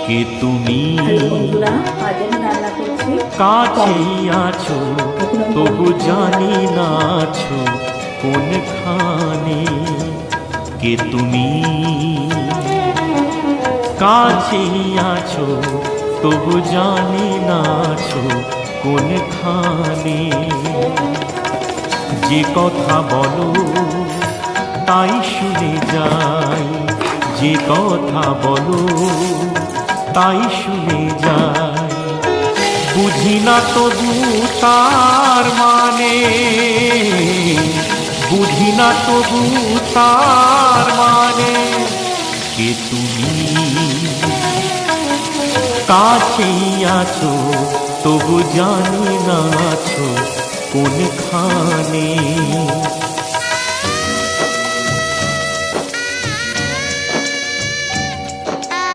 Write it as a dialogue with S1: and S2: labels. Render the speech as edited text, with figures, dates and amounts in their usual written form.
S1: কে তুমি
S2: বন্ধুরা, আজ আমি রান্না করছি।
S1: কাছেই আছো তবু জানি না আছো কোনখানে। কে তুমি কাছেই আছো তবু জানি না আছো কোনখানে। যে কথা বলো তাই শুনে যাই, যে কথা বলো তাই শুনে যাই। বুঝি না তবু তার মানে, বুঝি না তবু তার মানে। কে তুমি কাছেই আছো তবু জানি না আছো কোনখানে।